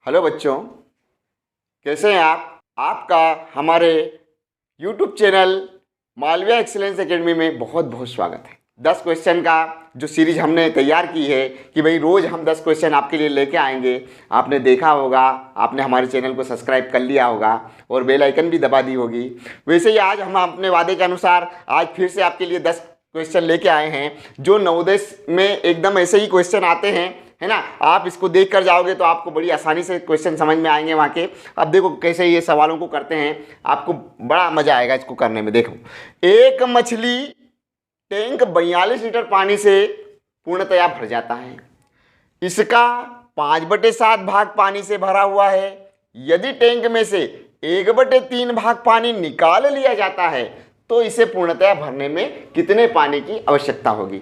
Hello बच्चों, कैसे हैं आप? आपका हमारे YouTube channel Malviya Excellence Academy में बहुत बहुत स्वागत है। 10 क्वेश्चन का जो सीरीज हमने तैयार की है कि भाई रोज़ हम 10 क्वेश्चन आपके लिए लेके आएंगे। आपने देखा होगा, आपने हमारे चैनल को सब्सक्राइब कर लिया होगा और बेल आइकन भी दबा दी होगी। वैसे ही आज हम अपने वादे के अनुसार आज फिर से आपके लिए 10 क्वेश्चन लेके आए हैं जो नवोदय में एकदम ऐसे ही क्वेश्चन आते हैं, है ना। आप इसको देख कर जाओगे तो आपको बड़ी आसानी से क्वेश्चन समझ में आएंगे वहाँ के। अब देखो कैसे ये सवालों को करते हैं, आपको बड़ा मजा आएगा इसको करने में। देखो, एक मछली टैंक 42 लीटर पानी से पूर्णतया भर जाता है। इसका 5/7 भाग पानी से भरा हुआ है। यदि टैंक में से 1/3 भाग पानी निकाल लिया जाता है तो इसे पूर्णतया भरने में कितने पानी की आवश्यकता होगी?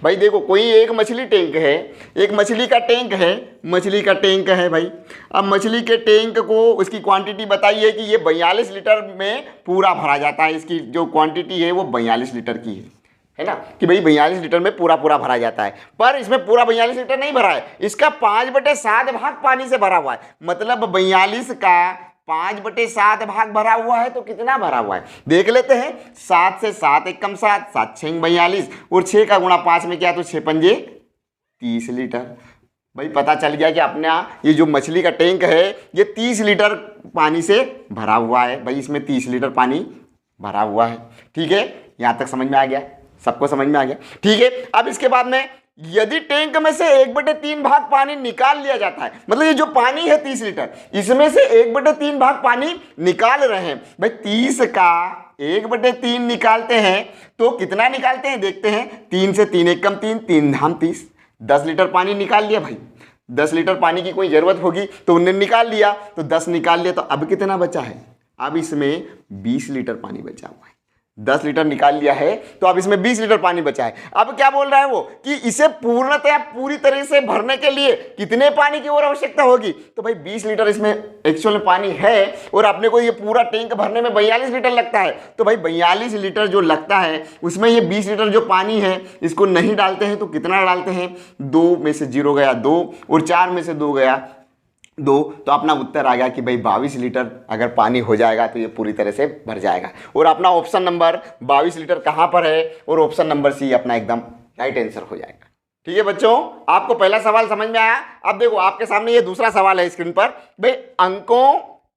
भाई देखो, कोई एक मछली टैंक है, एक मछली का टैंक है, मछली का टैंक है भाई। अब मछली के टैंक को उसकी क्वांटिटी बताइए कि ये 42 लीटर में पूरा भरा जाता है। इसकी जो क्वांटिटी है वो 42 लीटर की है ना, कि भाई 42 लीटर में पूरा भरा जाता है। पर इसमें पूरा 42 लीटर नहीं भरा है, इसका 5/7 भाग पानी से भरा हुआ है। मतलब 42 का 5/7 भाग भरा हुआ है तो कितना भरा हुआ है देख लेते हैं। 7 से 7 एक कम 7, 7 6 42 और 6 का गुणा 5 में क्या, तो 6 पंजे 30 लीटर। भाई पता चल गया कि अपना ये जो मछली का टैंक है ये 30 लीटर पानी से भरा हुआ है। भाई इसमें 30 लीटर पानी भरा हुआ है। ठीक है, यहाँ तक समझ में आ गया, सबको समझ में आ गया। ठीक है, अब इसके बाद में यदि टैंक में से 1/3 भाग पानी निकाल लिया जाता है, मतलब ये जो पानी है 30 लीटर, इसमें से 1/3 भाग पानी निकाल रहे हैं। भाई 30 का 1/3 निकालते हैं तो कितना निकालते हैं देखते हैं। 3 से 3 एक कम 3, 3 धाम 30, 10 लीटर पानी निकाल लिया। भाई 10 लीटर पानी की कोई जरूरत होगी तो उन्हें निकाल लिया, तो 10 निकाल लिया। तो अब कितना बचा है? अब इसमें 20 लीटर पानी बचा हुआ है। 10 लीटर निकाल लिया है तो अब इसमें 20 लीटर पानी बचा है। अब क्या बोल रहा है वो कि इसे पूर्णतया पूरी तरह से भरने के लिए कितने पानी की और आवश्यकता होगी? तो भाई 20 लीटर इसमें एक्चुअल में पानी है और अपने को ये पूरा टैंक भरने में 42 लीटर लगता है। तो भाई 42 लीटर जो लगता है उसमें ये 20 लीटर जो पानी है इसको नहीं डालते हैं तो कितना डालते हैं? 2 में से 0 गया 2 और 4 में से 2 गया 2, तो अपना उत्तर आ गया कि भाई 22 लीटर अगर पानी हो जाएगा तो ये पूरी तरह से भर जाएगा। और अपना ऑप्शन नंबर 22 लीटर कहाँ पर है? और ऑप्शन नंबर सी अपना एकदम राइट आंसर हो जाएगा। ठीक है बच्चों, आपको पहला सवाल समझ में आया। अब देखो आपके सामने ये दूसरा सवाल है स्क्रीन पर। भाई अंकों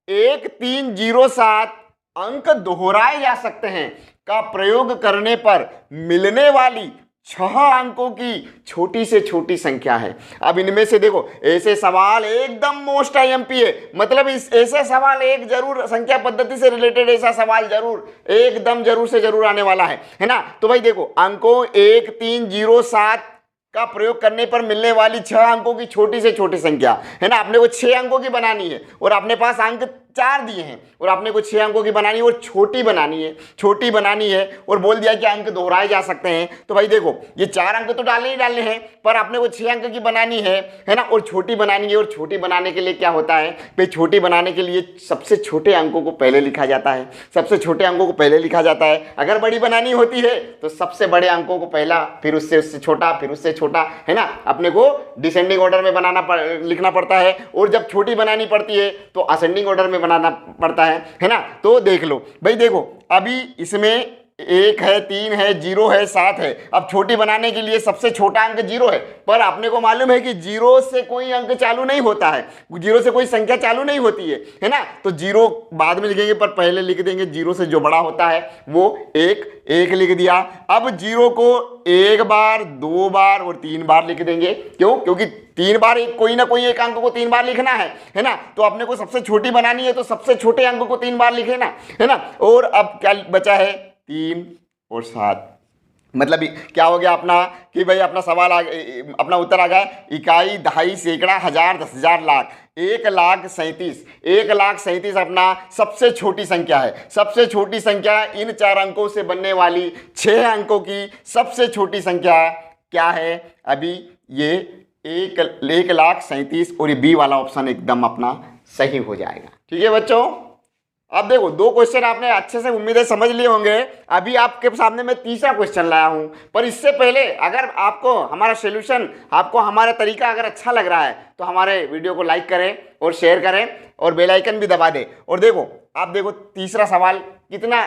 1307 अंक दोहराए जा सकते हैं का प्रयोग करने पर मिलने वाली 6 अंकों की छोटी से छोटी संख्या है। अब इनमें से देखो, ऐसे सवाल एकदम मोस्ट आईएमपी है। मतलब इस ऐसे सवाल एक जरूर संख्या पद्धति से रिलेटेड ऐसा सवाल जरूर एकदम जरूर से जरूर आने वाला है ना। तो भाई देखो, अंकों 1307 का प्रयोग करने पर मिलने वाली 6 अंकों की छोटी से छोटी संख्या है ना। अपने को 6 अंकों की बनानी है और अपने पास अंक 4 दिए हैं और आपने को 6 अंकों की बनानी है और छोटी बनानी है और बोल दिया कि अंक दोहराए जा सकते हैं। तो भाई देखो, ये 4 अंक तो डालने ही डालने हैं पर आपने को 6 अंक की बनानी है ना, और छोटी बनानी है। और छोटी बनाने के लिए क्या होता है भाई, छोटी बनाने के लिए सबसे छोटे अंकों को पहले लिखा जाता है। सबसे छोटे अंकों को पहले लिखा जाता है। अगर बड़ी बनानी होती है तो सबसे बड़े अंकों को पहला, फिर उससे छोटा, फिर उससे छोटा, है ना। अपने को डिसेंडिंग ऑर्डर में लिखना पड़ता है। और जब छोटी बनानी पड़ती है तो असेंडिंग ऑर्डर में बनाना पड़ता है ना। तो देख लो भाई, देखो अभी इसमें 1 है, 3 है, 0 है, 7 है। अब छोटी बनाने के लिए सबसे छोटा अंक 0 है, पर आपने को मालूम है कि 0 से कोई अंक चालू नहीं होता है, 0 से कोई संख्या चालू नहीं होती है ना। तो 0 बाद में लिखेंगे पर पहले लिख देंगे 0 से जो बड़ा होता है वो 1 लिख दिया। अब 0 को 1 बार, 2 बार और 3 बार लिख देंगे। क्यों? क्योंकि 3 बार कोई ना कोई एक अंक को 3 बार लिखना है ना। तो अपने को सबसे छोटी बनानी है तो सबसे छोटे अंक को 3 बार लिखे ना, है ना। और अब क्या बचा है? 3 और 7। मतलब क्या हो गया अपना कि भाई अपना सवाल अपना उत्तर आ गया इकाई, दहाई, सैकड़ा, हजार, 10,000, लाख। 1,37,1,37 अपना सबसे छोटी संख्या है। सबसे छोटी संख्या इन 4 अंकों से बनने वाली 6 अंकों की सबसे छोटी संख्या क्या है? अभी ये 1,37,000 और ये बी वाला ऑप्शन एकदम अपना सही हो जाएगा। ठीक है बच्चों, अब देखो 2 क्वेश्चन आपने अच्छे से उम्मीद है समझ लिए होंगे। अभी आपके सामने मैं तीसरा क्वेश्चन लाया हूं, पर इससे पहले अगर आपको हमारा सॉल्यूशन, आपको हमारा तरीका अगर अच्छा लग रहा है तो हमारे वीडियो को लाइक करें और शेयर करें और बेल आइकन भी दबा दें। और देखो आप देखो तीसरा सवाल कितना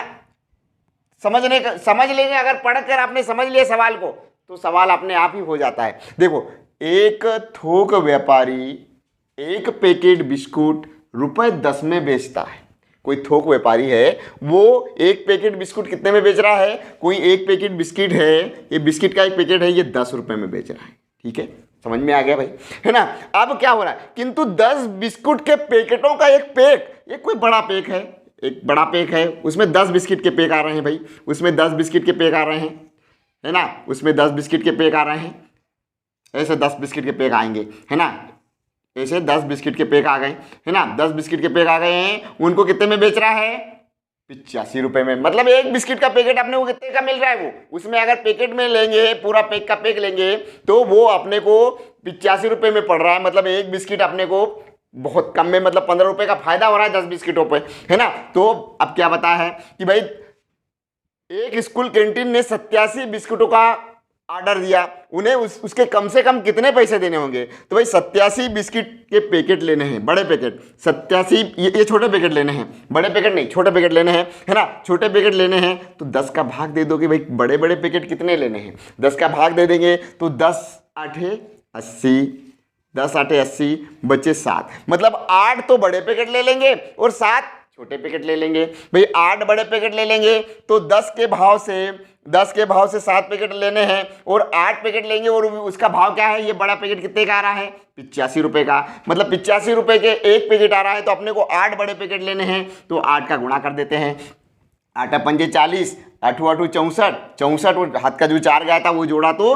समझ लेंगे, अगर पढ़कर आपने समझ लिया सवाल को तो सवाल अपने आप ही हो जाता है। देखो, एक थोक व्यापारी एक पैकेट बिस्कुट ₹10 में बेचता है। कोई थोक व्यापारी है, वो एक पैकेट बिस्कुट कितने में बेच रहा है? कोई एक पैकेट बिस्किट है, ये बिस्किट का एक पैकेट है, ये ₹10 में बेच रहा है। ठीक है, समझ में आ गया भाई, है ना। अब क्या हो रहा है, किंतु 10 बिस्कुट के पैकेटों का एक पैक, ये कोई बड़ा पैक है, एक बड़ा पैक है, उसमें 10 बिस्किट के पैक आ रहे हैं भाई, उसमें 10 बिस्किट के पैक आ रहे हैं, है ना, उसमें 10 बिस्किट के पैक आ रहे हैं, ऐसे 10 बिस्किट के पैक आएंगे, है ना, ऐसे 10 बिस्किट के पैक आ गए, है ना, 10 बिस्किट के पैक आ गए हैं। उनको कितने में बेच रहा है? ₹85 में। मतलब एक बिस्किट का पैकेट अपने को कितने का मिल रहा है? वो उसमें अगर पैकेट में लेंगे, पूरा पैक का पैक लेंगे तो वो अपने को ₹85 में पड़ रहा है। मतलब एक बिस्किट अपने को बहुत कम में, मतलब ₹15 का फायदा हो रहा है 10 बिस्किटों पे, है ना। तो अब क्या बताया है कि भाई एक स्कूल कैंटीन ने 87 बिस्कुटों का ऑर्डर दिया, उन्हें उसके कम से कम कितने पैसे देने होंगे? तो भाई 87 बिस्किट के पैकेट लेने हैं, बड़े पैकेट 87, ये छोटे पैकेट लेने हैं, बड़े पैकेट नहीं, छोटे पैकेट लेने हैं, है ना। छोटे पैकेट लेने हैं तो 10 का भाग दे दो कि भाई बड़े बड़े पैकेट कितने लेने हैं। 10 का भाग दे देंगे तो 10 8 80, 10 8 80 बचे 7, मतलब 8 तो बड़े पैकेट ले लेंगे और 7 छोटे पैकेट ले लेंगे। भाई 8 बड़े पैकेट ले लेंगे तो 10 के भाव से 7 पैकेट लेने हैं और 8 पैकेट लेंगे और उसका भाव क्या है? ये बड़ा पैकेट कितने का आ रहा है? ₹85 का। मतलब ₹85 के एक पैकेट आ रहा है तो अपने को 8 बड़े पैकेट लेने हैं, तो 8 का गुणा कर देते हैं। 8 पंजे 40, 8 8 64, और हाथ का जो 4 गया था वो जोड़ा तो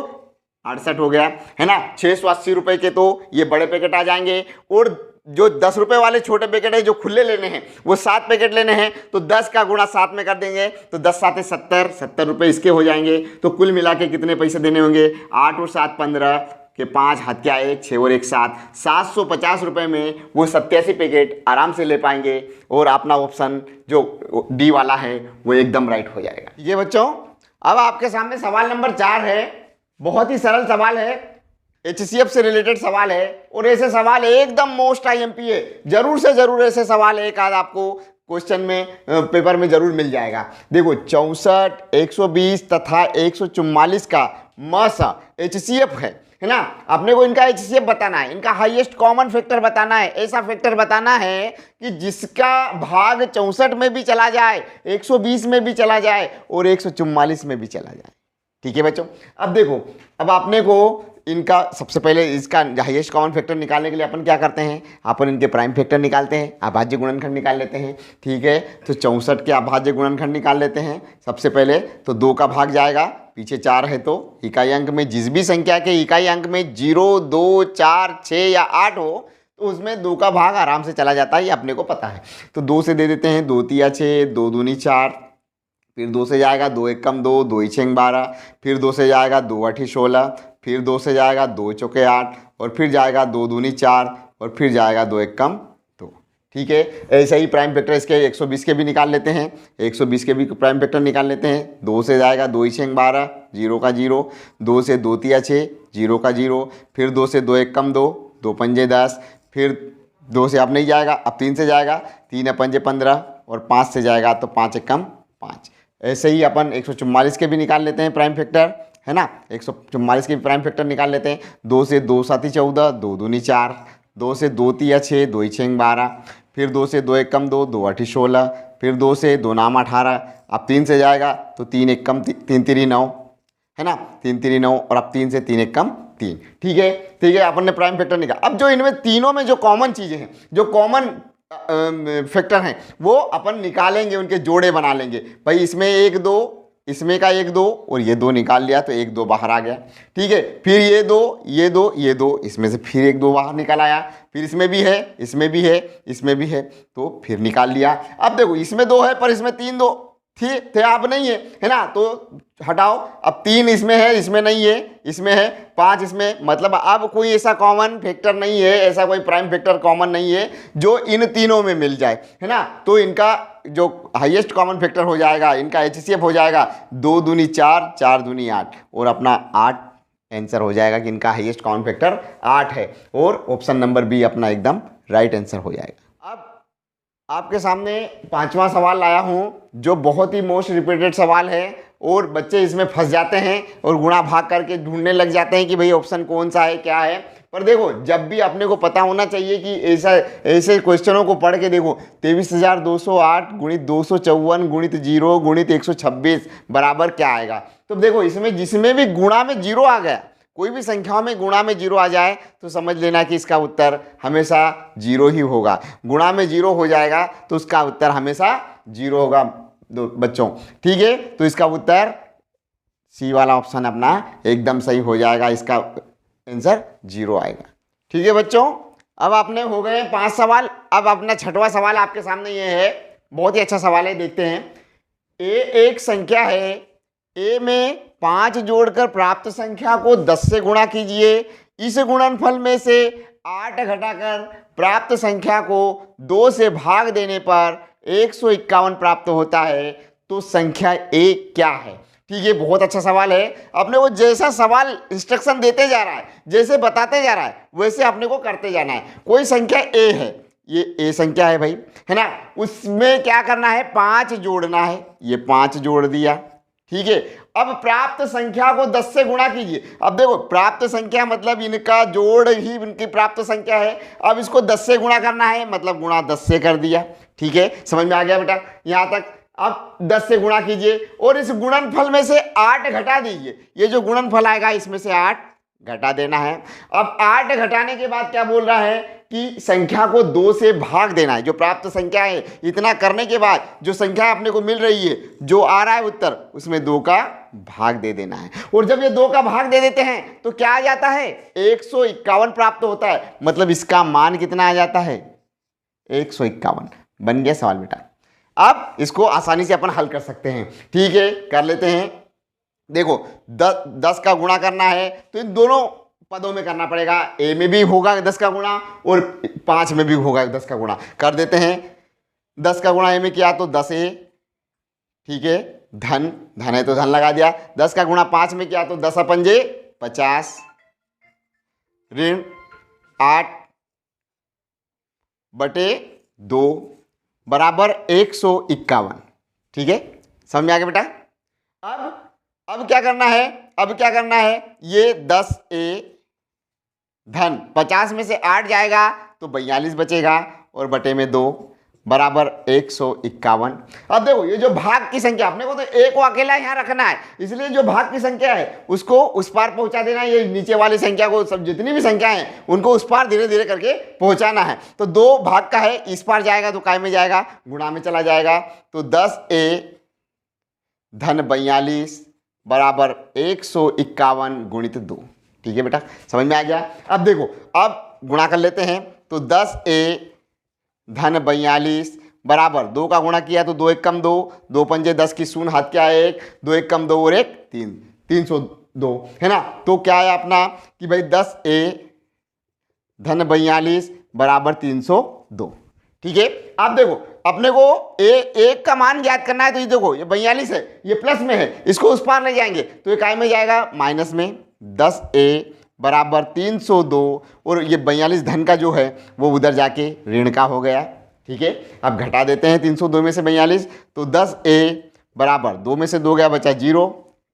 68 हो गया, है ना। ₹680 के तो ये बड़े पैकेट आ जाएंगे और जो ₹10 वाले छोटे पैकेट है जो खुले लेने हैं वो 7 पैकेट लेने हैं, तो 10 का गुणा 7 में कर देंगे तो 10 7 70 इसके हो जाएंगे। तो कुल मिला के कितने पैसे देने होंगे? 8 और 7 15 के 5 हाथ क्या 1 6 और 1 7, ₹750 में वो 87 पैकेट आराम से ले पाएंगे और अपना ऑप्शन जो डी वाला है वो एकदम राइट हो जाएगा। ठीक है बच्चों, अब आपके सामने सवाल नंबर 4 है। बहुत ही सरल सवाल है, HCF से रिलेटेड सवाल है और ऐसे सवाल एकदम मोस्ट IMP है। जरूर से जरूर ऐसे सवाल एक आध आपको क्वेश्चन में पेपर में जरूर मिल जाएगा। देखो 64, 120 तथा 144 का मसा HCF है ना। अपने को इनका HCF बताना है, इनका हाईएस्ट कॉमन फैक्टर बताना है। ऐसा फैक्टर बताना है कि जिसका भाग 64 में भी चला जाए, 120 में भी चला जाए और 144 में भी चला जाए। ठीक है बच्चों, अब देखो, अब आपने को इनका सबसे पहले इसका हाईएस्ट कॉमन फैक्टर निकालने के लिए अपन क्या करते हैं? अपन इनके प्राइम फैक्टर निकालते हैं, अभाज्य गुणनखंड निकाल लेते हैं। ठीक है, तो 64 के अभाज्य गुणनखंड निकाल लेते हैं। सबसे पहले तो 2 का भाग जाएगा, पीछे 4 है तो इकाई अंक में जिस भी संख्या के इकाई अंक में 0 2 4 6 या 8 हो तो उसमें 2 का भाग आराम से चला जाता है, ये अपने को पता है। तो 2 से दे देते हैं, 2 तिया 6, 2 दूनी 4, फिर 2 से जाएगा 2 1 कम 2, 2 6 12, फिर 2 से जाएगा 2 8 16, फिर 2 से जाएगा 2 चौके 8 और फिर जाएगा 2 दूनी 4 और फिर जाएगा 2 1 कम 2। ठीक है, ऐसे ही प्राइम फैक्टर इसके 120 के भी निकाल लेते हैं, 120 के भी प्राइम फैक्टर निकाल लेते हैं। 2 से जाएगा 2 6 12, 0 का 0, 2 से 2 तिया 6, 0 का 0, फिर 2 से 2 1 कम 2, 2 पंजे 10, फिर 2 से अब नहीं जाएगा, अब 3 से जाएगा, 3 पंजे 15 और 5 से जाएगा तो 5 1 कम 5। ऐसे ही अपन 144 के भी निकाल लेते हैं प्राइम फैक्टर, है ना। 144 के भी प्राइम फैक्टर निकाल लेते हैं। 2 से 2 7 14, 2 दूनी 4, 2 से 2 तिया 6, 2 6 12, फिर 2 से 2 1 कम 2, 2 8 16, फिर 2 से 2 नाम 18, अब 3 से जाएगा तो 3 1 कम 3 3 9, है ना, 3 3 9 और अब 3 से 3 1 कम 3। ठीक है, अपन ने प्राइम फैक्टर निकाला। अब जो इनमें तीनों में जो कॉमन चीज़ें हैं, जो कॉमन फैक्टर हैं वो अपन निकालेंगे, उनके जोड़े बना लेंगे। भाई इसमें 1 2, इसमें का 1 2 और ये 2 निकाल लिया तो 1 2 बाहर आ गया। ठीक है, फिर ये 2 ये 2 ये 2, इसमें से फिर 1 2 बाहर निकल आया, फिर इसमें भी है, इसमें भी है, इसमें भी है, तो फिर निकाल लिया। अब देखो इसमें 2 है पर इसमें 3 2 थे अब नहीं है ना, तो हटाओ। अब 3 इसमें है, इसमें नहीं है, इसमें है, 5 इसमें, मतलब अब कोई ऐसा कॉमन फैक्टर नहीं है, ऐसा कोई प्राइम फैक्टर कॉमन नहीं है जो इन तीनों में मिल जाए, है ना। तो इनका जो हाईएस्ट कॉमन फैक्टर हो जाएगा, इनका HCF हो जाएगा 2 दूनी 4, 4 दूनी 8 और अपना 8 आंसर हो जाएगा कि इनका हाईएस्ट कॉमन फैक्टर 8 है और ऑप्शन नंबर बी अपना एकदम राइट आंसर हो जाएगा। अब आपके सामने 5वां सवाल लाया हूँ जो बहुत ही मोस्ट रिपीटेड सवाल है और बच्चे इसमें फंस जाते हैं और गुणा भाग करके ढूंढने लग जाते हैं कि भाई ऑप्शन कौन सा है, क्या है। पर देखो, जब भी अपने को पता होना चाहिए कि ऐसे क्वेश्चनों को पढ़ के देखो 23,208 गुणित 254 गुणित 0 गुणित 126 बराबर क्या आएगा। तो देखो, इसमें जिसमें भी गुणा में 0 आ गया, कोई भी संख्याओं में गुणा में 0 आ जाए तो समझ लेना कि इसका उत्तर हमेशा 0 ही होगा। गुणा में 0 हो जाएगा तो उसका उत्तर हमेशा 0 होगा बच्चों, ठीक है। तो इसका उत्तर सी वाला ऑप्शन अपना एकदम सही हो जाएगा, इसका आंसर 0 आएगा, ठीक है बच्चों। अब आपने हो गए 5 सवाल। अब अपना 6वां सवाल आपके सामने ये है, बहुत ही अच्छा सवाल है, देखते हैं। ए एक संख्या है, ए में 5 जोड़कर प्राप्त संख्या को 10 से गुणा कीजिए। इस गुणनफल में से 8 घटाकर प्राप्त संख्या को 2 से भाग देने पर 151 प्राप्त होता है, तो संख्या ए क्या है। ठीक है, बहुत अच्छा सवाल है। अपने को जैसा सवाल इंस्ट्रक्शन देते जा रहा है, जैसे बताते जा रहा है, वैसे अपने को करते जाना है। कोई संख्या ए है, ये ए संख्या है भाई, है ना। उसमें क्या करना है, 5 जोड़ना है, ये 5 जोड़ दिया, ठीक है। अब प्राप्त संख्या को 10 से गुणा कीजिए। अब देखो, प्राप्त संख्या मतलब इनका जोड़ ही इनकी प्राप्त संख्या है। अब इसको 10 से गुणा करना है, मतलब गुणा 10 से कर दिया, ठीक है। समझ में आ गया बेटा यहाँ तक। अब 10 से गुणा कीजिए और इस गुणनफल में से 8 घटा दीजिए। ये जो गुणनफल आएगा इसमें से 8 घटा देना है। अब 8 घटाने के बाद क्या बोल रहा है कि संख्या को 2 से भाग देना है, जो प्राप्त संख्या है। इतना करने के बाद जो संख्या अपने को मिल रही है, जो आ रहा है उत्तर, उसमें 2 का भाग दे देना है। और जब ये 2 का भाग दे देते हैं तो क्या आ जाता है, 151 प्राप्त होता है। मतलब इसका मान कितना आ जाता है, 151। बन गया सवाल बेटा। अब इसको आसानी से अपन हल कर सकते हैं, ठीक है, कर लेते हैं। देखो, 10 का गुणा करना है तो इन दोनों पदों में करना पड़ेगा। ए में भी होगा 10 का गुणा और 5 में भी होगा 10 का गुणा। कर देते हैं। 10 का गुणा ए में किया तो 10a, ठीक है। धन है तो धन लगा दिया। 10 का गुणा 5 में किया तो 10 अपनजे 50, ऋण 8 बटे 2 बराबर 151, ठीक है। समझ में आ गया बेटा। अब क्या करना है, अब क्या करना है, ये 10a धन 50 में से 8 जाएगा तो 42 बचेगा और बटे में 2 बराबर 151। अब देखो, ये जो भाग की संख्या, अपने को तो ए को अकेला यहाँ रखना है, इसलिए जो भाग की संख्या है उसको उस पार पहुंचा देना है। ये नीचे वाली संख्या को, सब जितनी भी संख्या है उनको उस पार धीरे धीरे करके पहुंचाना है। तो 2 भाग का है, इस पार जाएगा तो काय में जाएगा, गुणा में चला जाएगा। तो 10a धन 42 बराबर 151 गुणित 2, ठीक है बेटा। समझ में आ गया। अब देखो, अब गुणा कर लेते हैं। तो 10a धन 42 बराबर 2 का गुणा किया तो 2 1 कम 2, 2 पंजे 10 की शून्य, हाथ क्या है 1, 2 1 कम 2 और 1 3, 302, है ना। तो क्या है अपना कि भाई 10a धन 42 बराबर 302, ठीक है। अब देखो, अपने को एक का मान ज्ञात करना है। तो ये देखो, ये 42 है, ये प्लस में है, इसको उस पार ले जाएंगे तो ये काय में जाएगा, माइनस में। 10a बराबर 302 और ये 42 धन का जो है वो उधर जाके ऋण का हो गया, ठीक है। अब घटा देते हैं 302 में से 42, तो 10a बराबर 2 में से 2 गया, बचा 0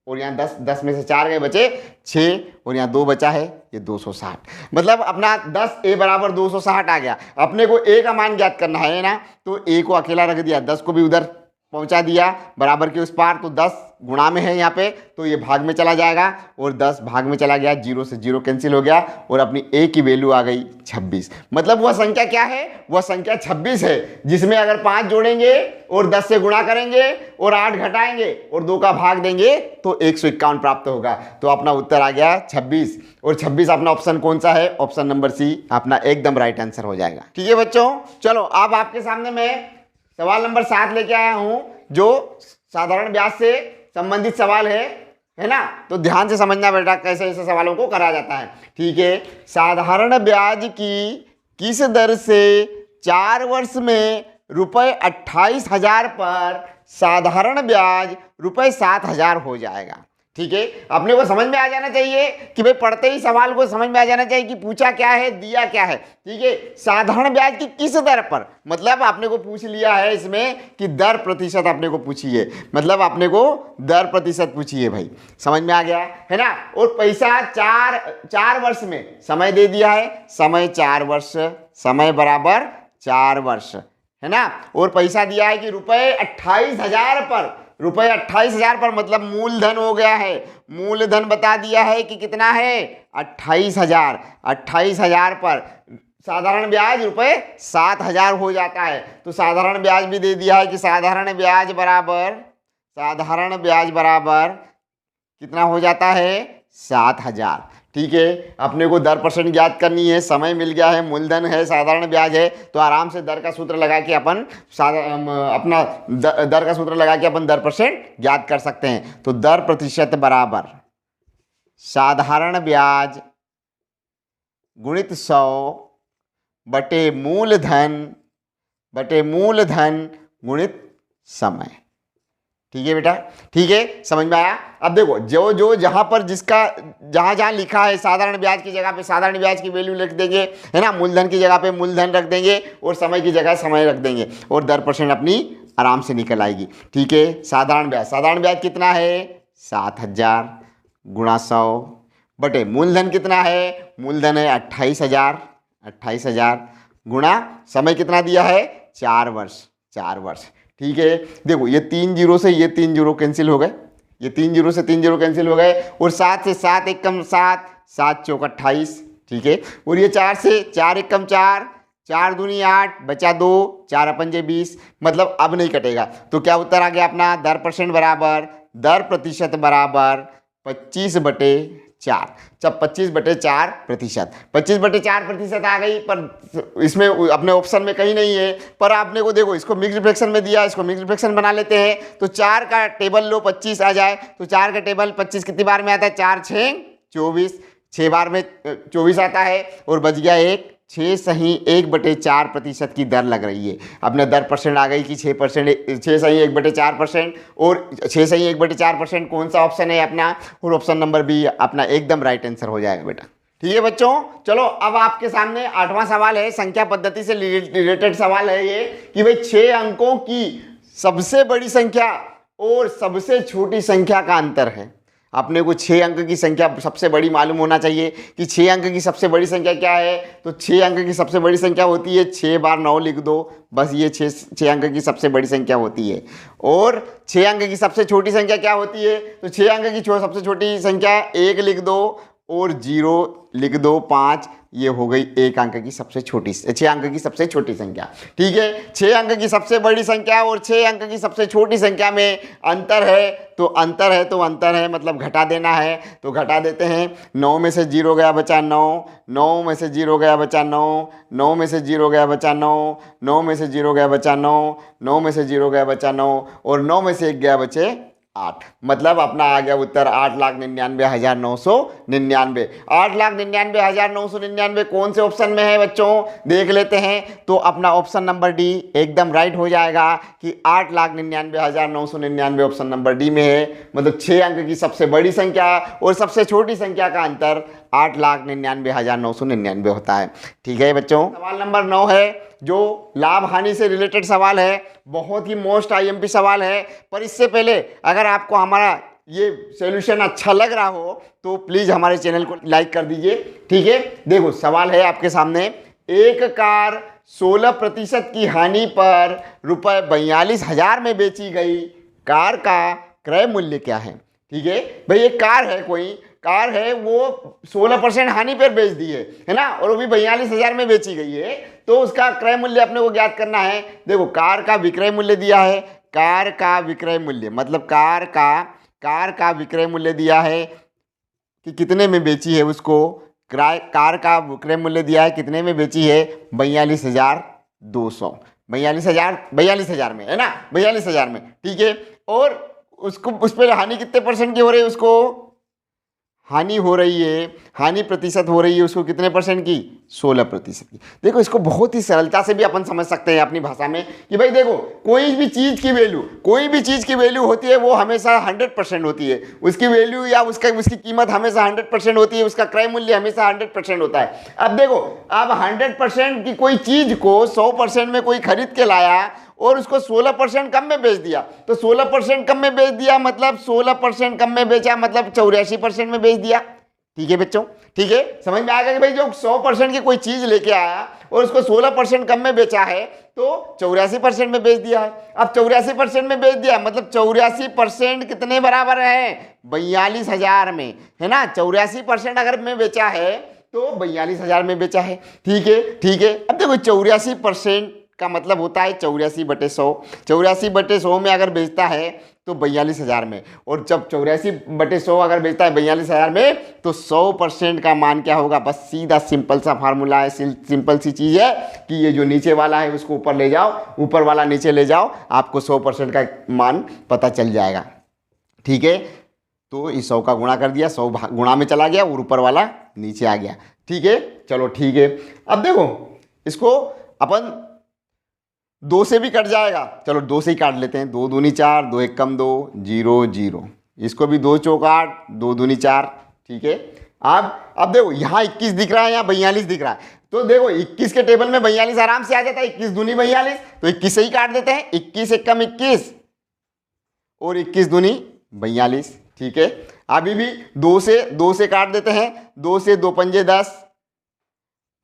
और यहाँ 10 में से 4 गए, बचे 6 और यहाँ 2 बचा है, ये 260। मतलब अपना 10a बराबर 260 आ गया। अपने को a का मान ज्ञात करना है ना, तो a को अकेला रख दिया, 10 को भी उधर पहुंचा दिया बराबर के उस पार। तो 10 गुणा में है यहाँ पे, तो ये भाग में चला जाएगा और 10 भाग में चला गया, 0 से 0 कैंसिल हो गया और अपनी a की वैल्यू आ गई 26। मतलब वह संख्या क्या है, वह संख्या 26 है, जिसमें अगर 5 जोड़ेंगे और 10 से गुणा करेंगे और 8 घटाएंगे और 2 का भाग देंगे तो 151 प्राप्त होगा। तो अपना उत्तर आ गया 26 और 26 अपना ऑप्शन कौन सा है, ऑप्शन नंबर सी अपना एकदम राइट आंसर हो जाएगा, ठीक है बच्चों। चलो, अब आपके सामने मैं सवाल नंबर 7 लेके आया हूं, जो साधारण ब्याज से संबंधित सवाल है ना। तो ध्यान से समझना बेटा कैसे ऐसे सवालों को करा जाता है, ठीक है। साधारण ब्याज की किस दर से 4 वर्ष में रुपये 28,000 पर साधारण ब्याज रुपये 7,000 हो जाएगा। ठीक है, अपने को समझ में आ जाना चाहिए कि भाई पढ़ते ही सवाल को समझ में आ जाना चाहिए कि पूछा क्या है, दिया क्या है। ठीक है, साधारण ब्याज की किस दर पर, मतलब आपने को पूछ लिया है इसमें कि दर प्रतिशत आपने को पूछी है, मतलब आपने को दर प्रतिशत पूछी है भाई, समझ में आ गया है ना। और पैसा चार वर्ष में समय दे दिया है, समय 4 वर्ष, समय बराबर 4 वर्ष है ना। और पैसा दिया है कि रुपये 28,000 पर, रुपये 28,000 पर मतलब मूलधन हो गया है, मूलधन बता दिया है कि कितना है 28,000, 28,000 पर साधारण ब्याज रुपये 7,000 हो जाता है। तो साधारण ब्याज भी दे दिया है कि साधारण ब्याज बराबर कितना हो जाता है 7,000। ठीक है, अपने को दर परसेंट ज्ञात करनी है, समय मिल गया है, मूलधन है, साधारण ब्याज है, तो आराम से दर का सूत्र लगा के अपन अपना दर का सूत्र लगा के अपन दर परसेंट ज्ञात कर सकते हैं। तो दर प्रतिशत बराबर साधारण ब्याज गुणित 100 बटे मूलधन गुणित समय। ठीक है बेटा, ठीक है, समझ में आया। अब देखो जो जहां पर जिसका जहां लिखा है साधारण ब्याज की जगह पे साधारण ब्याज की वैल्यू लिख देंगे, है ना, मूलधन की जगह पे मूलधन रख देंगे और समय की जगह समय रख देंगे और दर परसेंट अपनी आराम से निकल आएगी। ठीक है, साधारण ब्याज कितना है 7,000 गुणा 100 बटे मूलधन कितना है, मूलधन है 28,000 गुणा समय कितना दिया है 4 वर्ष। ठीक है, देखो ये 3 जीरो से ये 3 जीरो कैंसिल हो गए, ये 3 जीरो से 3 जीरो कैंसिल हो गए और 7 से 7 एक कम 7, 7 चौक 28। ठीक है, और ये 4 से 4 एक कम 4, 4 दूनी 8 बचा 2, 4 अपनजे 20, मतलब अब नहीं कटेगा। तो क्या उत्तर आ गया अपना, दर प्रतिशत बराबर 25/4। जब 25/4 प्रतिशत, 25/4% आ गई, पर इसमें अपने ऑप्शन में कहीं नहीं है। पर आपने को देखो इसको मिक्स्ड फ्रैक्शन में दिया, इसको मिक्स्ड फ्रैक्शन बना लेते हैं। तो 4 का टेबल लो 25 आ जाए, तो 4 का टेबल 25 कितनी बार में आता है, 4 6 24, 6 बार में 24 आता है और बच गया 1, 6 सही 1/4% की दर लग रही है। अपने दर परसेंट आ गई कि 6%, 6 सही 1/4%, और 6 सही 1/4% कौन सा ऑप्शन है अपना, और ऑप्शन नंबर बी अपना एकदम राइट आंसर हो जाएगा बेटा। ठीक है बच्चों, चलो अब आपके सामने 8वां सवाल है, संख्या पद्धति से रिलेटेड सवाल है ये कि भाई 6 अंकों की सबसे बड़ी संख्या और सबसे छोटी संख्या का अंतर है। अपने को 6 अंक की संख्या सबसे बड़ी मालूम होना चाहिए कि 6 अंक की सबसे बड़ी संख्या क्या है। तो 6 अंक की सबसे बड़ी संख्या होती है 6 बार 9 लिख दो, बस ये 6 अंक की सबसे बड़ी संख्या होती है। और 6 अंक की सबसे छोटी संख्या क्या होती है, तो 6 अंक की सबसे छोटी संख्या 1 लिख दो और 0 लिख दो 5, ये हो गई 1 अंक की सबसे छोटी 6 अंक की सबसे छोटी संख्या। ठीक है, 6 अंक की सबसे बड़ी संख्या और 6 अंक की सबसे छोटी संख्या में अंतर है, तो अंतर है मतलब घटा देना है, तो घटा देते हैं। 9 में से 0 गया बचा 9, 9 में से 0 गया बचा 9, 9 में से 0 गया बचा 9, 9 में से 0 गया बचा 9, 9 में से 0 गया बचा 9 और 9 में से 1 गया बचे 8, मतलब अपना आ गया उत्तर 8,99,999। 8,99,999 कौन से ऑप्शन में है बच्चों, देख लेते हैं। तो अपना ऑप्शन नंबर डी एकदम राइट हो जाएगा कि 8,99,999 ऑप्शन नंबर डी में है। मतलब 6 अंक की सबसे बड़ी संख्या और सबसे छोटी संख्या का अंतर 8,99,999 होता है। ठीक है बच्चों, सवाल नंबर 9 है जो लाभ हानि से रिलेटेड सवाल है, बहुत ही मोस्ट आईएमपी सवाल है। पर इससे पहले अगर आपको हमारा ये सॉल्यूशन अच्छा लग रहा हो तो प्लीज़ हमारे चैनल को लाइक कर दीजिए। ठीक है, देखो सवाल है आपके सामने, एक कार 16% की हानि पर रुपये 42,000 में बेची गई, कार का क्रय मूल्य क्या है। ठीक है भाई, एक कार है, कोई कार है वो 16% हानि पर बेच दी है ना, और वो भी 42,000 में बेची गई है, तो उसका क्रय मूल्य अपने को ज्ञात करना है। देखो कार का विक्रय मूल्य दिया है, कार का विक्रय मूल्य मतलब कार का विक्रय मूल्य दिया है कि कितने में बेची है उसको, कार का विक्रय मूल्य दिया है कितने में बेची है 42,200, 42,000 में है ना, 42,000 में। ठीक है, और उसको उस पर हानि कितने परसेंट की हो रही है, उसको हानि हो रही है, हानि प्रतिशत हो रही है उसको कितने परसेंट की, 16% की। देखो इसको बहुत ही सरलता से भी अपन समझ सकते हैं अपनी भाषा में कि भाई देखो कोई भी चीज़ की वैल्यू होती है वो हमेशा 100% होती है, उसकी वैल्यू या उसकी कीमत हमेशा 100% होती है, उसका क्रय मूल्य हमेशा 100% होता है। अब देखो अब 100% की कोई चीज़ को 100% में कोई खरीद के लाया और उसको 16% कम में बेच दिया, तो 16% कम में बेच दिया मतलब 16% कम में बेचा मतलब 84% में बेच दिया। ठीक है बच्चों, ठीक है, समझ में आ गया कि भाई जो 100% की कोई चीज लेके आया और उसको 16% कम में बेचा है तो 84% में बेच दिया है। अब 84% में बेच दिया मतलब 84% कितने बराबर है, 42,000 में, है ना। 84% अगर में बेचा है तो 42,000 में बेचा है। ठीक है, ठीक है। अब देखो 84% का मतलब होता है 84/100। 84/100 में अगर बेचता है तो 42,000 में, और जब 84/100 अगर बेचता है 42,000 में तो 100% का मान क्या होगा, बस सीधा सिंपल सा फार्मूला है, सिंपल सी चीज़ है कि ये जो नीचे वाला है उसको ऊपर ले जाओ, ऊपर वाला नीचे ले जाओ, आपको 100% का मान पता चल जाएगा। ठीक है, तो इस 100 का गुणा कर दिया, 100 गुणा में चला गया और ऊपर वाला नीचे आ गया। ठीक है, चलो ठीक है। अब देखो इसको अपन 2 से भी कट जाएगा, चलो 2 से ही काट लेते हैं। 2 दूनी 4, 2 एक कम 2, 0 0। इसको भी 2 चौक 8, 2 दूनी 4। ठीक है, अब देखो यहाँ 21 दिख रहा है, यहाँ 42 दिख रहा है, तो देखो 21 के टेबल में 42 आराम से आ जाता है। 21 दूनी 42, तो 21 से ही काट देते हैं। 21 एक कम 21 और 21 दूनी 42। ठीक है, अभी भी 2 से काट देते हैं। 2 से 2 पंजे 10,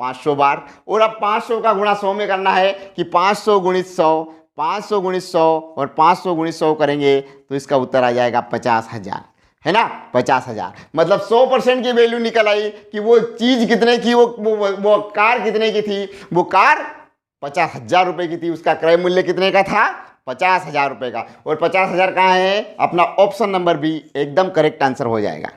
500 बार। और अब 500 का गुणा 100 में करना है कि 500 गुणित 100, 500 गुणित 100 और 500 गुणित 100 करेंगे तो इसका उत्तर आ जाएगा 50,000, है ना। 50,000 मतलब 100% की वैल्यू निकल आई कि वो चीज कितने की, वो कार कितने की थी, वो कार 50,000 रुपए की थी, उसका क्रय मूल्य कितने का था, 50,000 रुपए का। और 50,000 कहाँ है, अपना ऑप्शन नंबर बी एकदम करेक्ट आंसर हो जाएगा।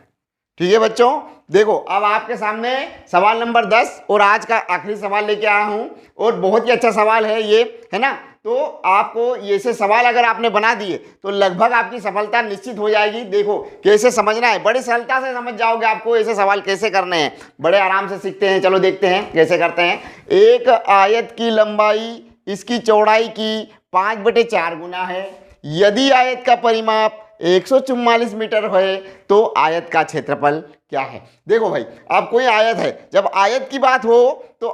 ठीक है बच्चों, देखो अब आपके सामने सवाल नंबर 10 और आज का आखिरी सवाल लेके आया हूं, और बहुत ही अच्छा सवाल है ये, है ना। तो आपको ये से सवाल अगर आपने बना दिए तो लगभग आपकी सफलता निश्चित हो जाएगी। देखो कैसे समझना है, बड़ी सरलता से समझ जाओगे आपको ऐसे सवाल कैसे करने हैं, बड़े आराम से सीखते हैं। चलो देखते हैं कैसे करते हैं। एक आयत की लंबाई इसकी चौड़ाई की 5/4 गुना है। यदि आयत का परिमाप 144 मीटर है तो आयत का क्षेत्रफल क्या है। देखो भाई, अब कोई आयत है, जब आयत की बात हो तो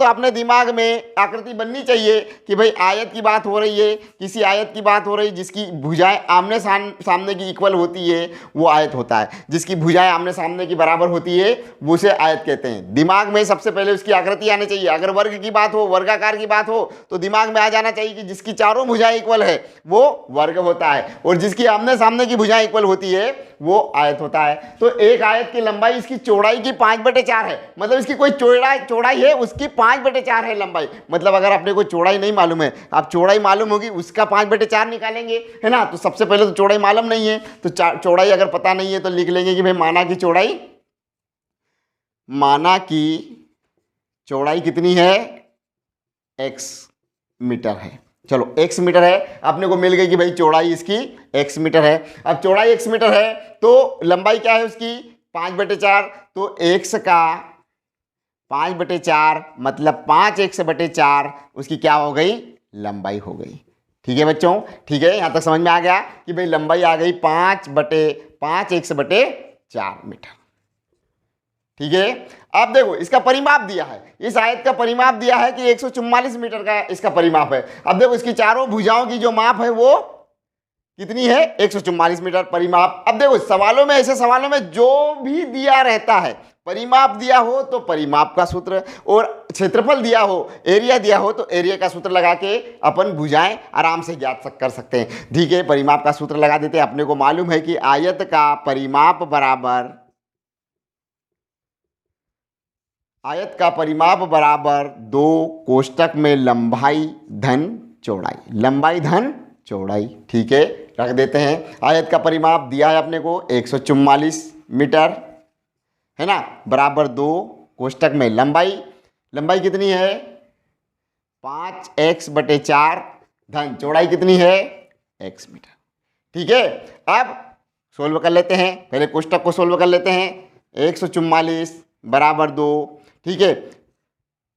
अपने दिमाग में आकृति बननी चाहिए कि भाई आयत की बात हो रही है, किसी आयत की बात हो रही है जिसकी भुजाएं आमने सामने की इक्वल होती है वो आयत होता है, जिसकी भुजाएं आमने सामने की बराबर होती है वो उसे आयत कहते हैं। दिमाग में सबसे पहले उसकी आकृति आनी चाहिए। अगर वर्ग की बात हो, वर्गाकार की बात हो तो दिमाग में आ जाना चाहिए कि जिसकी चारों भुजाएं इक्वल है वो वर्ग होता है, और जिसकी आमने सामने की भुजाएं इक्वल होती है वो आयत होता है। तो एक आयत की लंबाई इसकी चौड़ाई की 5/4 है, मतलब इसकी कोई चौड़ाई है उसकी 5/4 है लंबाई। मतलब अगर आपने कोई चौड़ाई नहीं मालूम है, आप चौड़ाई मालूम होगी उसका 5/4 निकालेंगे, है ना। तो सबसे पहले तो चौड़ाई मालूम नहीं है, तो चौड़ाई अगर पता नहीं है तो लिख लेंगे कि भाई माना की चौड़ाई कितनी है, x मीटर है। चलो x मीटर है, अपने को मिल गई कि भाई चौड़ाई इसकी x मीटर है। अब चौड़ाई x मीटर है तो लंबाई क्या है उसकी 5/4, तो x का 5/4 मतलब 5x/4 उसकी क्या हो गई, लंबाई हो गई। ठीक है बच्चों, ठीक है, यहां तक समझ में आ गया कि भाई लंबाई आ गई 5x/4 मीटर। ठीक है, अब देखो इसका परिमाप दिया है, इस आयत का परिमाप दिया है कि 144 मीटर का इसका परिमाप है। अब देखो इसकी चारों भुजाओं की जो माप है वो कितनी है, 144 मीटर परिमाप। अब देखो सवालों में, ऐसे सवालों में जो भी दिया रहता है, परिमाप दिया हो तो परिमाप का सूत्र, और क्षेत्रफल दिया हो, एरिया दिया हो तो एरिया का सूत्र लगा के अपन भुजाएं आराम से ज्ञात कर सकते हैं। ठीक है, परिमाप का सूत्र लगा देते हैं। अपने को मालूम है कि आयत का परिमाप बराबर 2 कोष्टक में लंबाई धन चौड़ाई। ठीक है, रख देते हैं। आयत का परिमाप दिया है अपने को 144 मीटर, है ना, बराबर 2 कोष्टक में लंबाई कितनी है 5x/4 धन चौड़ाई कितनी है x मीटर। ठीक है, अब सोल्व कर लेते हैं। पहले कोष्टक को सोल्व कर लेते हैं। 144 बराबर 2। ठीक है,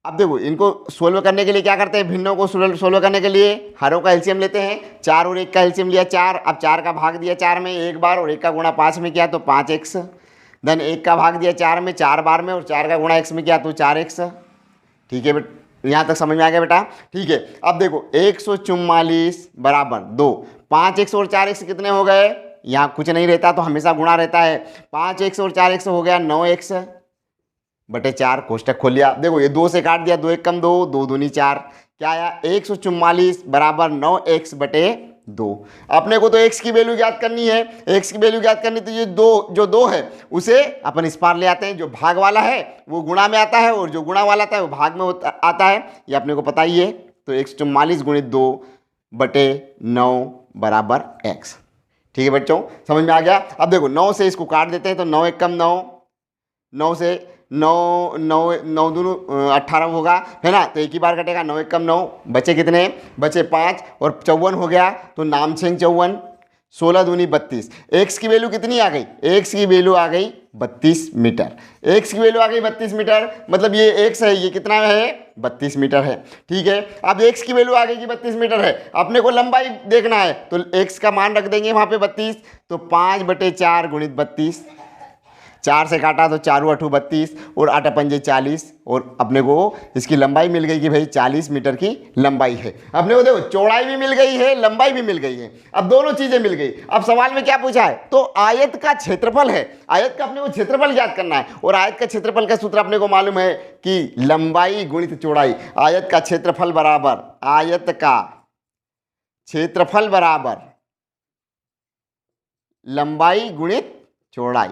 अब देखो इनको सोल्व करने के लिए क्या करते हैं, भिन्नों को सोल्व करने के लिए हरों का एलसीएम लेते हैं। 4 और 1 का एलसीएम लिया 4। अब 4 का भाग दिया 4 में एक बार और 1 का गुणा 5 में किया तो 5x। देन 1 का भाग दिया 4 में 4 बार में और 4 का गुणा x में किया तो 4x। ठीक है यहाँ तक समझ में आ गया बेटा। ठीक है, अब देखो 144 बराबर 2। 5x और 4x कितने हो गए, यहाँ कुछ नहीं रहता तो हमेशा गुणा रहता है। 5x और 4x हो गया 9x बटे 4। कोष्टक खोल लिया। देखो ये 2 से काट दिया, 2 एक कम 2, 2 दूनी 4। क्या आया, 144 बराबर 9x बटे 2। अपने को तो x की वैल्यू ज्ञात करनी है। x की वैल्यू ज्ञात करनी तो ये जो 2 है उसे अपन इस पार ले आते हैं। जो भाग वाला है वो गुणा में आता है और जो गुणा वाला आता है वो भाग में आता है, ये अपने को पता ही है। तो 144 गुणित 2 बटे 9 बराबर x। ठीक है बच्चों, समझ में आ गया। अब देखो 9 से इसको काट देते हैं तो 9 एक कम 9, 9 से 9 दूनी 18 होगा, है ना। तो एक ही बार कटेगा, 9 एक कम 9, बचे कितने, बचे 5 और 54 हो गया तो नाम छेंग 54। 16 दूनी 32। एक्स की वैल्यू कितनी आ गई, एक्स की वैल्यू आ गई 32 मीटर। एक्स की वैल्यू आ गई 32 मीटर, मतलब ये एक्स है, ये कितना है 32 मीटर है। ठीक है, अब एक्स की वैल्यू आ गई कि 32 मीटर है, अपने को लंबाई देखना है तो एक्स का मान रख देंगे वहाँ पे 32। तो 5 बटे 4 गुणित 32, 4 से काटा तो 4 8 32 और 8 पंजे 40 और अपने को इसकी लंबाई मिल गई कि भाई 40 मीटर की लंबाई है। अपने को देखो चौड़ाई भी मिल गई है, लंबाई भी मिल गई है, अब दोनों चीजें मिल गई। अब सवाल में क्या पूछा है, तो आयत का क्षेत्रफल है, आयत का अपने को क्षेत्रफल ज्ञात करना है और आयत का क्षेत्रफल का सूत्र अपने को मालूम है कि लंबाई गुणित चौड़ाई। आयत का क्षेत्रफल बराबर, आयत का क्षेत्रफल बराबर लंबाई गुणित चौड़ाई,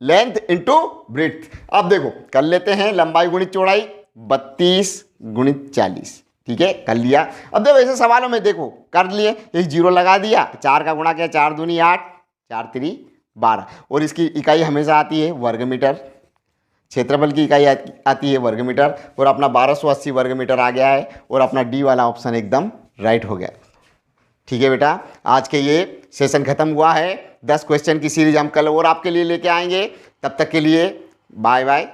लेंथ इंटू ब्रेड्थ। अब देखो कर लेते हैं लंबाई गुणित चौड़ाई, 32 गुणित 40। ठीक है, कर लिया। अब देखो ऐसे सवालों में देखो कर लिए, एक जीरो लगा दिया, 4 का गुणा किया, 4 दूनी 8, 4 3 12 और इसकी इकाई हमेशा आती है वर्ग मीटर। क्षेत्रफल की इकाई आती है वर्ग मीटर और अपना 1280 वर्ग मीटर आ गया है और अपना डी वाला ऑप्शन एकदम राइट हो गया। ठीक है बेटा, आज के ये सेशन खत्म हुआ है। 10 क्वेश्चन की सीरीज हम कल और आपके लिए लेके आएंगे। तब तक के लिए बाय बाय।